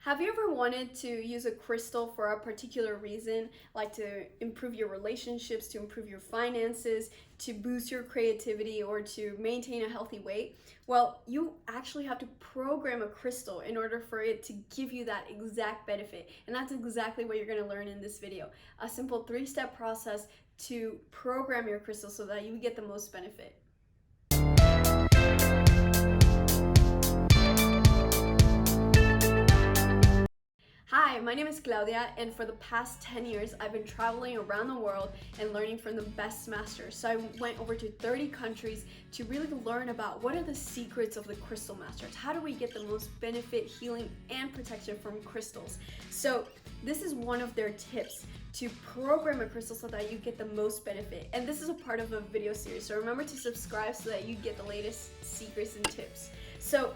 Have you ever wanted to use a crystal for a particular reason, like to improve your relationships, to improve your finances, to boost your creativity, or to maintain a healthy weight? Well, you actually have to program a crystal in order for it to give you that exact benefit. And that's exactly what you're going to learn in this video. A simple 3-step process to program your crystal so that you get the most benefit. Hi, my name is Claudia, and for the past 10 years, I've been traveling around the world and learning from the best masters. So I went over to 30 countries to really learn about what are the secrets of the crystal masters. How do we get the most benefit, healing, and protection from crystals? So this is one of their tips to program a crystal so that you get the most benefit. And this is a part of a video series, so remember to subscribe so that you get the latest secrets and tips. So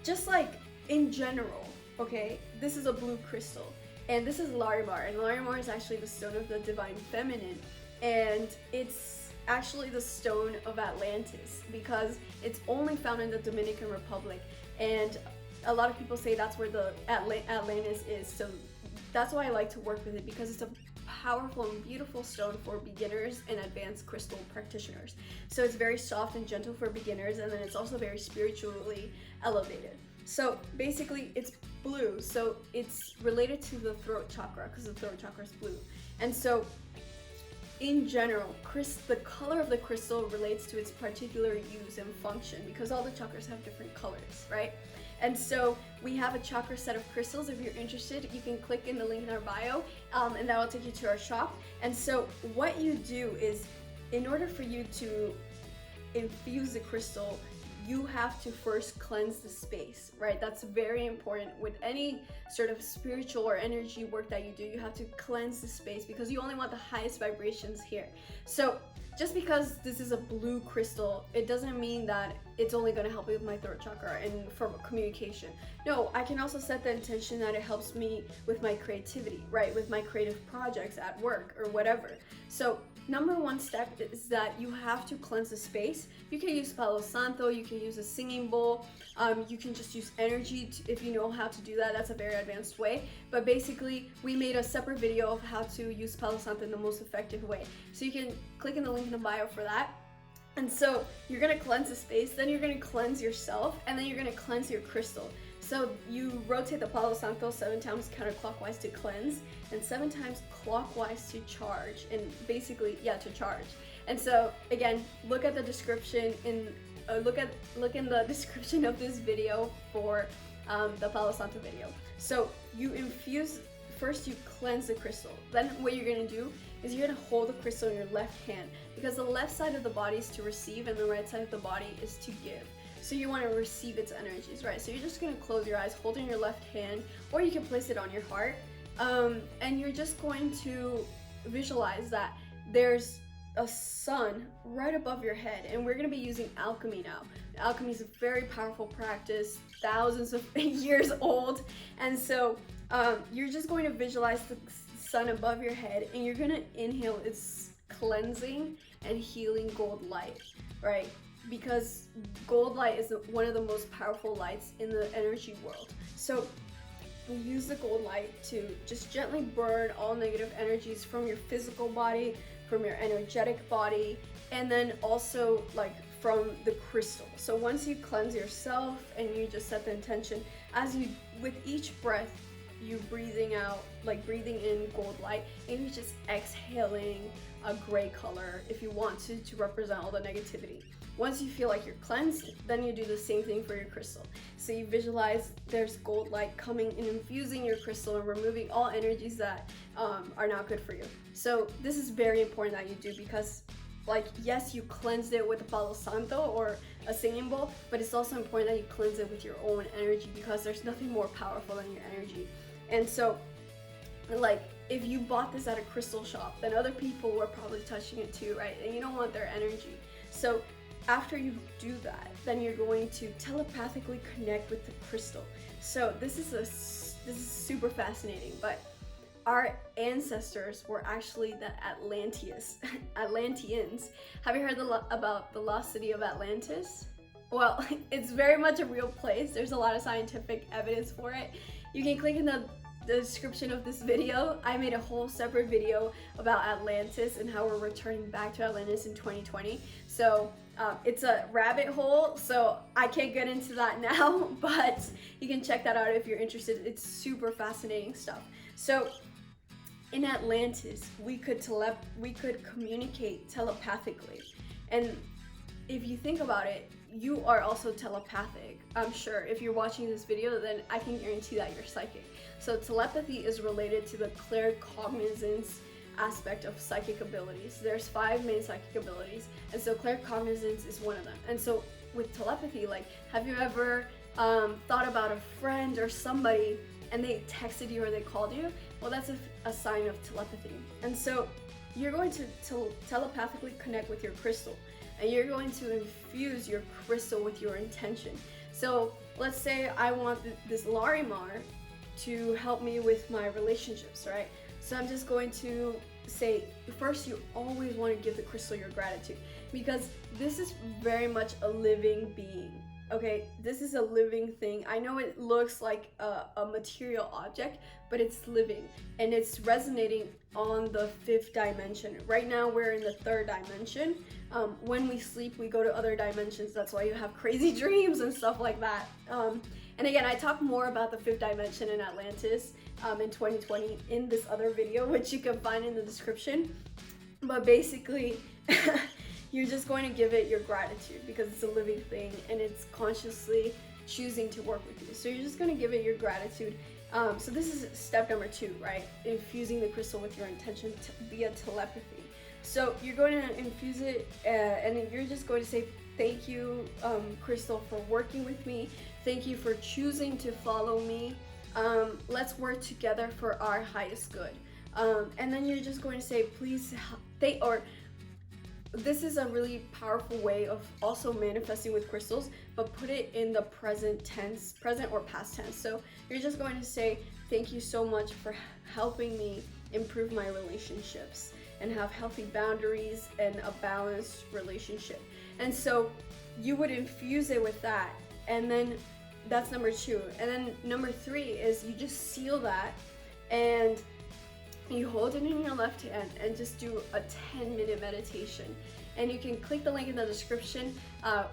just like in general, okay, this is a blue crystal, and this is Larimar, and Larimar is actually the stone of the divine feminine, and it's actually the stone of Atlantis because it's only found in the Dominican Republic, and a lot of people say that's where the Atlantis is. So that's why I like to work with it, because it's a powerful and beautiful stone for beginners and advanced crystal practitioners. So it's very soft and gentle for beginners, and then it's also very spiritually elevated. So basically it's blue, so it's related to the throat chakra because the throat chakra is blue. And so in general, the color of the crystal relates to its particular use and function, because all the chakras have different colors, right? And so we have a chakra set of crystals. If you're interested, you can click in the link in our bio, and that will take you to our shop. And so what you do is, in order for you to infuse the crystal, you have to first cleanse the space, right? That's very important with any sort of spiritual or energy work that you do. You have to cleanse the space because you only want the highest vibrations here. So just because this is a blue crystal, it doesn't mean that it's only going to help me with my throat chakra and for communication. No, I can also set the intention that it helps me with my creativity, right? With my creative projects at work or whatever. So number one step is that you have to cleanse the space. You can use Palo Santo, you can use a singing bowl, you can just use energy if you know how to do that. That's a very advanced way. But basically, we made a separate video of how to use Palo Santo in the most effective way. So you can click in the link in the bio for that. And so you're gonna cleanse the space, then you're gonna cleanse yourself, and then you're gonna cleanse your crystal. So you rotate the Palo Santo 7 times counterclockwise to cleanse, and 7 times clockwise to charge, and basically, to charge. And so again, look at the description look in the description of this video for the Palo Santo video. So you infuse. First you cleanse the crystal. Then what you're gonna do is you're gonna hold the crystal in your left hand, because the left side of the body is to receive and the right side of the body is to give. So you want to receive its energies, right? So you're just gonna close your eyes, holding your left hand, or you can place it on your heart, and you're just going to visualize that there's a sun right above your head, and we're gonna be using alchemy now. Alchemy is a very powerful practice, thousands of years old, and so you're just going to visualize the sun above your head, and you're gonna inhale its cleansing and healing gold light, right? Because gold light is one of the most powerful lights in the energy world. So we use the gold light to just gently burn all negative energies from your physical body, from your energetic body, and then also like from the crystal. So once you cleanse yourself and you just set the intention, with each breath, you breathing out, like breathing in gold light, and you're just exhaling a gray color if you want to represent all the negativity. Once you feel like you're cleansed, then you do the same thing for your crystal. So you visualize there's gold light coming and infusing your crystal and removing all energies that are not good for you. So this is very important that you do, because yes, you cleansed it with a Palo Santo or a singing bowl, but it's also important that you cleanse it with your own energy, because there's nothing more powerful than your energy. And so if you bought this at a crystal shop, then other people were probably touching it too, right? And you don't want their energy. So after you do that, then you're going to telepathically connect with the crystal. So this is super fascinating, but our ancestors were actually the Atlanteans. Have you heard about the lost city of Atlantis? Well, it's very much a real place. There's a lot of scientific evidence for it. You can click in the description of this video. I made a whole separate video about Atlantis and how we're returning back to Atlantis in 2020. So it's a rabbit hole, so I can't get into that now, but you can check that out if you're interested. It's super fascinating stuff. So in Atlantis, we could communicate telepathically. And if you think about it, you are also telepathic. I'm sure if you're watching this video, then I can guarantee that you're psychic. So telepathy is related to the claircognizance aspect of psychic abilities. There's 5 main psychic abilities, and so claircognizance is one of them. And so with telepathy, like, have you ever thought about a friend or somebody and they texted you or they called you? Well, that's a sign of telepathy. And so you're going to telepathically connect with your crystal, and you're going to infuse your crystal with your intention. So let's say I want this Larimar to help me with my relationships, right? So I'm just going to say, first, you always want to give the crystal your gratitude, because this is very much a living being. Okay, this is a living thing. I know it looks like a material object, but it's living, and it's resonating on the 5th dimension. Right now we're in the 3rd dimension. When we sleep, we go to other dimensions. That's why you have crazy dreams and stuff like that. And again, I talk more about the 5th dimension in Atlantis in 2020 in this other video, which you can find in the description. But basically, you're just going to give it your gratitude because it's a living thing and it's consciously choosing to work with you. So you're just going to give it your gratitude. So this is step number 2, right? Infusing the crystal with your intention via telepathy. So you're going to infuse it and you're just going to say, thank you, crystal, for working with me. Thank you for choosing to follow me. Let's work together for our highest good. And then you're just going to say, please, this is a really powerful way of also manifesting with crystals, but put it in the present tense, present or past tense. So you're just going to say, thank you so much for helping me improve my relationships and have healthy boundaries and a balanced relationship. And so you would infuse it with that. And then that's number 2. And then number 3 is you just seal that and you hold it in your left hand and just do a 10-minute meditation. And you can click the link in the description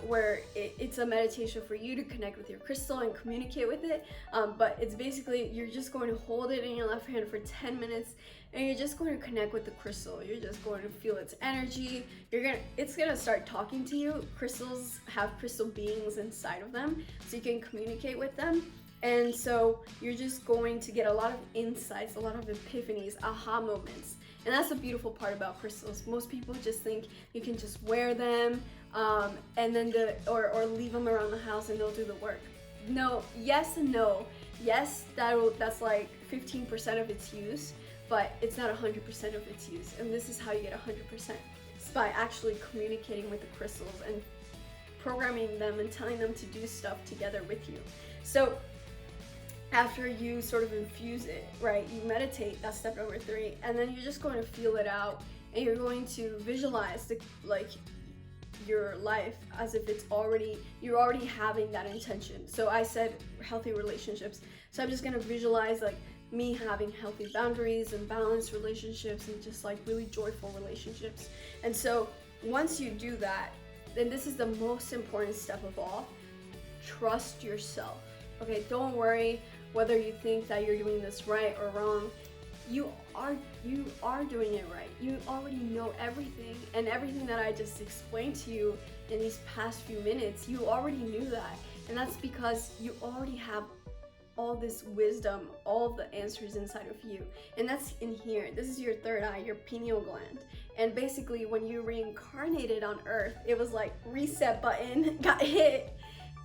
where it's a meditation for you to connect with your crystal and communicate with it. But it's basically, you're just going to hold it in your left hand for 10 minutes and you're just going to connect with the crystal. You're just going to feel its energy. It's gonna start talking to you. Crystals have crystal beings inside of them, so you can communicate with them. And so you're just going to get a lot of insights, a lot of epiphanies, aha moments. And that's the beautiful part about crystals. Most people just think you can just wear them and then or leave them around the house and they'll do the work. No, yes and no. Yes, that's like 15% of its use, but it's not 100% of its use. And this is how you get 100%. It's by actually communicating with the crystals and programming them and telling them to do stuff together with you. So after you sort of infuse it, right, you meditate, that's step number 3, and then you're just going to feel it out and you're going to visualize your life as if you're already having that intention. So I said healthy relationships, so I'm just going to visualize like me having healthy boundaries and balanced relationships and just like really joyful relationships. And so once you do that, then this is the most important step of all: trust yourself. Okay, don't worry whether you think that you're doing this right or wrong. You are doing it right. You already know everything, and everything that I just explained to you in these past few minutes, you already knew that. And that's because you already have all this wisdom, all of the answers inside of you. And that's in here. This is your 3rd eye, your pineal gland. And basically when you reincarnated on Earth, it was like reset button got hit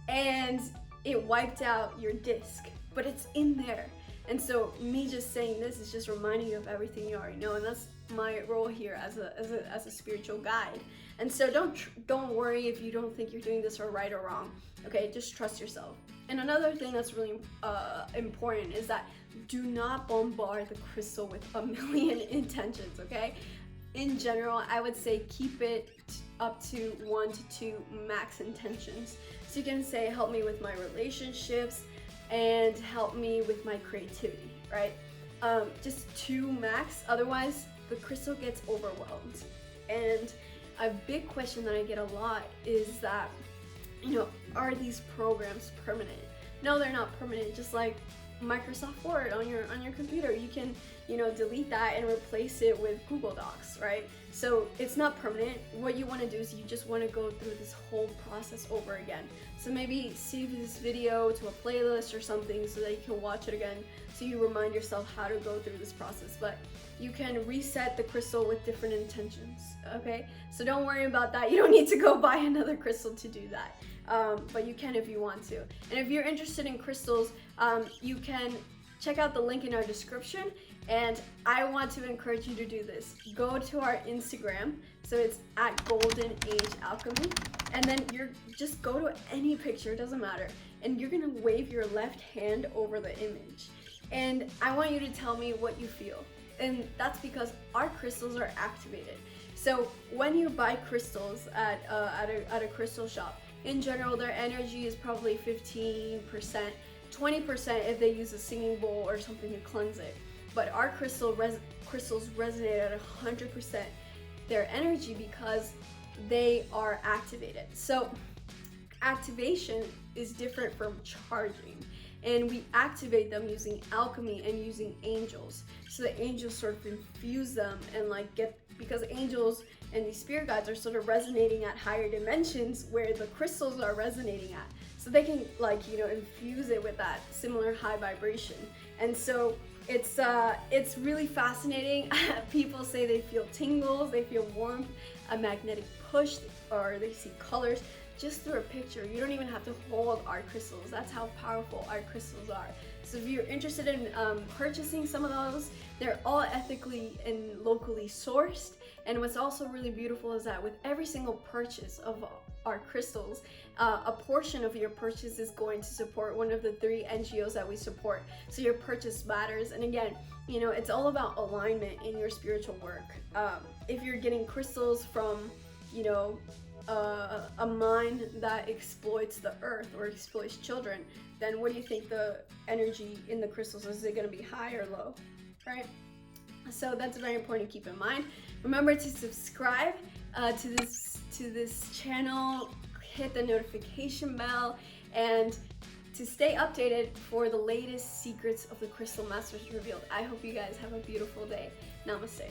and it wiped out your disc, but it's in there. And so me just saying this is just reminding you of everything you already know, and that's my role here as a spiritual guide. And so don't worry if you don't think you're doing this right or wrong. Okay, just trust yourself. And another thing that's really important is that do not bombard the crystal with a million intentions. Okay, in general, I would say keep it up to 1 to 2 max intentions. So you can say, help me with my relationships and help me with my creativity, right? Just 2 max, otherwise the crystal gets overwhelmed. And a big question that I get a lot is that, are these programs permanent? No, they're not permanent. Just like Microsoft Word on your computer, you can delete that and replace it with Google Docs, right? So it's not permanent. What you want to do is you just want to go through this whole process over again. So maybe save this video to a playlist or something so that you can watch it again, so you remind yourself how to go through this process. But you can reset the crystal with different intentions, okay? So don't worry about that. You don't need to go buy another crystal to do that. But you can if you want to. And if you're interested in crystals, you can check out the link in our description. And I want to encourage you to do this. Go to our Instagram, so it's at Golden Age Alchemy, and then just go to any picture, it doesn't matter, and you're gonna wave your left hand over the image. And I want you to tell me what you feel. And that's because our crystals are activated. So when you buy crystals at a crystal shop, in general, their energy is probably 15%, 20% if they use a singing bowl or something to cleanse it. But our crystals resonate at 100% their energy because they are activated. So activation is different from charging. And we activate them using alchemy and using angels. So the angels sort of infuse them and because angels and these spirit guides are sort of resonating at higher dimensions where the crystals are resonating at. So they can infuse it with that similar high vibration. And so it's really fascinating. People say they feel tingles, they feel warmth, a magnetic push, or they see colors just through a picture. You don't even have to hold our crystals. That's how powerful our crystals are. So if you're interested in purchasing some of those, they're all ethically and locally sourced. And what's also really beautiful is that with every single purchase of our crystals, a portion of your purchase is going to support one of the 3 NGOs that we support. So your purchase matters. And again, it's all about alignment in your spiritual work. If you're getting crystals from, a mine that exploits the earth or exploits children, then what do you think the energy in the crystals is? It going to be high or low, right? So that's very important to keep in mind. Remember to subscribe to this channel, hit the notification bell, and to stay updated for the latest secrets of the Crystal Masters revealed. I hope you guys have a beautiful day. Namaste.